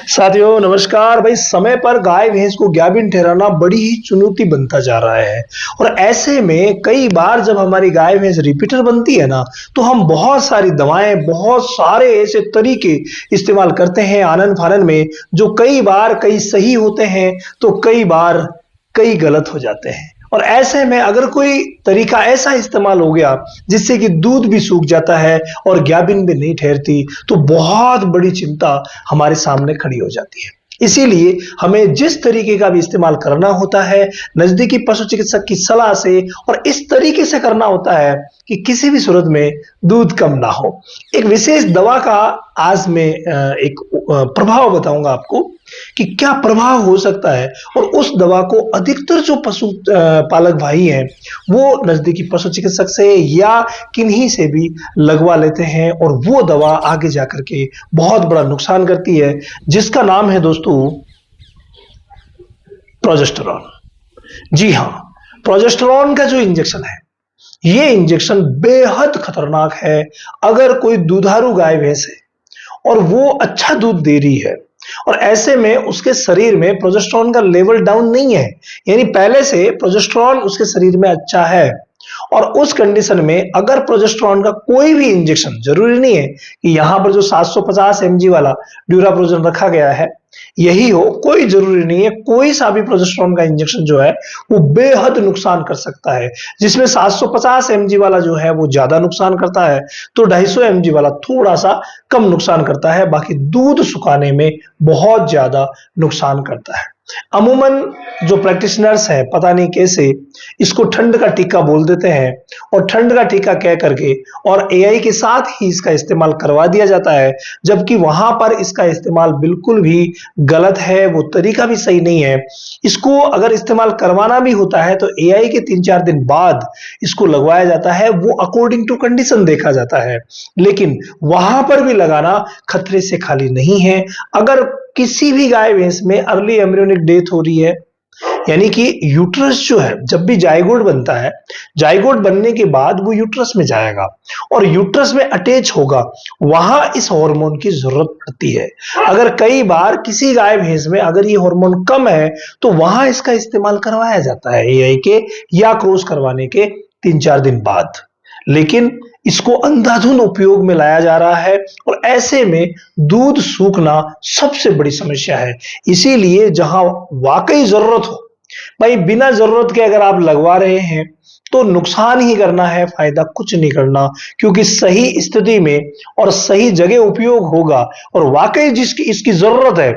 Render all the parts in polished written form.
साथियों नमस्कार भाई। समय पर गाय भैंस को गाभिन ठहराना बड़ी ही चुनौती बनता जा रहा है और ऐसे में कई बार जब हमारी गाय भैंस रिपीटर बनती है ना, तो हम बहुत सारी दवाएं, बहुत सारे ऐसे तरीके इस्तेमाल करते हैं आनन फानन में, जो कई बार कई सही होते हैं तो कई बार कई गलत हो जाते हैं। और ऐसे में अगर कोई तरीका ऐसा इस्तेमाल हो गया जिससे कि दूध भी सूख जाता है और गाभिन भी नहीं ठहरती, तो बहुत बड़ी चिंता हमारे सामने खड़ी हो जाती है। इसीलिए हमें जिस तरीके का भी इस्तेमाल करना होता है, नजदीकी पशु चिकित्सक की सलाह से और इस तरीके से करना होता है कि किसी भी सूरत में दूध कम ना हो। एक विशेष दवा का आज मैं एक प्रभाव बताऊंगा आपको कि क्या प्रभाव हो सकता है, और उस दवा को अधिकतर जो पशु पालक भाई हैं वो नजदीकी पशु चिकित्सक से या किन्हीं से भी लगवा लेते हैं और वो दवा आगे जाकर के बहुत बड़ा नुकसान करती है, जिसका नाम है दोस्तों प्रोजेस्टेरॉन। जी हाँ, प्रोजेस्टेरॉन का जो इंजेक्शन है, ये इंजेक्शन बेहद खतरनाक है। अगर कोई दुधारू गाय भैंस है और वो अच्छा दूध दे रही है और ऐसे में उसके शरीर में प्रोजेस्टेरॉन का लेवल डाउन नहीं है, यानी पहले से प्रोजेस्टेरॉन उसके शरीर में अच्छा है, और उस कंडीशन में अगर प्रोजेस्टेरॉन का कोई भी इंजेक्शन, जरूरी नहीं है कि यहां पर जो 750 mg वाला ड्यूराप्रोजेन रखा गया है यही हो, कोई जरूरी नहीं है, कोई सा भी प्रोजेस्टेरॉन का इंजेक्शन जो है वो बेहद नुकसान कर सकता है। जिसमें 750 mg वाला जो है वो ज्यादा नुकसान करता है, तो 250 mg वाला थोड़ा सा कम नुकसान करता है, बाकी दूध सुखाने में बहुत ज्यादा नुकसान करता है। अमूमन जो प्रैक्टिशनर्स हैं पता नहीं कैसे इसको ठंड का टीका बोल देते हैं और ठंड का टीका कह करके और एआई के साथ ही इसका इस्तेमाल करवा दिया जाता है, जबकि वहां पर इसका इस्तेमाल बिल्कुल भी गलत है, वो तरीका भी सही नहीं है। इसको अगर इस्तेमाल करवाना भी होता है तो एआई के 3-4 दिन बाद इसको लगवाया जाता है, वो अकॉर्डिंग टू कंडीशन देखा जाता है, लेकिन वहां पर भी लगाना खतरे से खाली नहीं है। अगर किसी भी गाय भैंस में अर्ली एम्ब्रियोनिक डेथ हो रही है, यानी कि यूट्रस जो है जब भी जाइगोट बनता है, जाइगोट बनने के बाद वो यूट्रस में जाएगा और यूट्रस में अटैच होगा, वहां इस हार्मोन की जरूरत पड़ती है। अगर कई बार किसी गाय भैंस में अगर ये हार्मोन कम है तो वहां इसका इस्तेमाल करवाया जाता है एआई के या क्रॉस करवाने के 3-4 दिन बाद, लेकिन इसको अंधाधुंध उपयोग में लाया जा रहा है और ऐसे में दूध सूखना सबसे बड़ी समस्या है। इसीलिए जहां वाकई जरूरत हो, भाई बिना जरूरत के अगर आप लगवा रहे हैं तो नुकसान ही करना है, फायदा कुछ नहीं करना, क्योंकि सही स्थिति में और सही जगह उपयोग होगा और वाकई जिसकी इसकी जरूरत है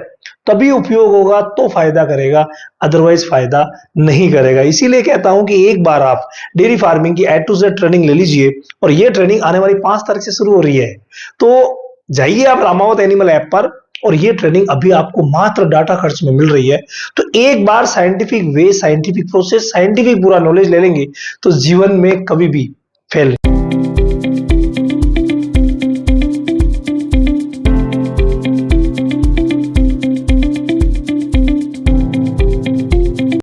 तभी उपयोग होगा तो फायदा करेगा, अदरवाइज फायदा नहीं करेगा। इसीलिए कहता हूं कि एक बार आप डेयरी फार्मिंग की A to Z ट्रेनिंग ले लीजिए, और ये ट्रेनिंग आने वाली 5 तारीख से शुरू हो रही है, तो जाइए आप रामावत एनिमल ऐप पर, और ये ट्रेनिंग अभी आपको मात्र डाटा खर्च में मिल रही है। तो एक बार scientific way, scientific process, scientific पूरा नॉलेज ले लेंगे तो जीवन में कभी भी फेल नहीं।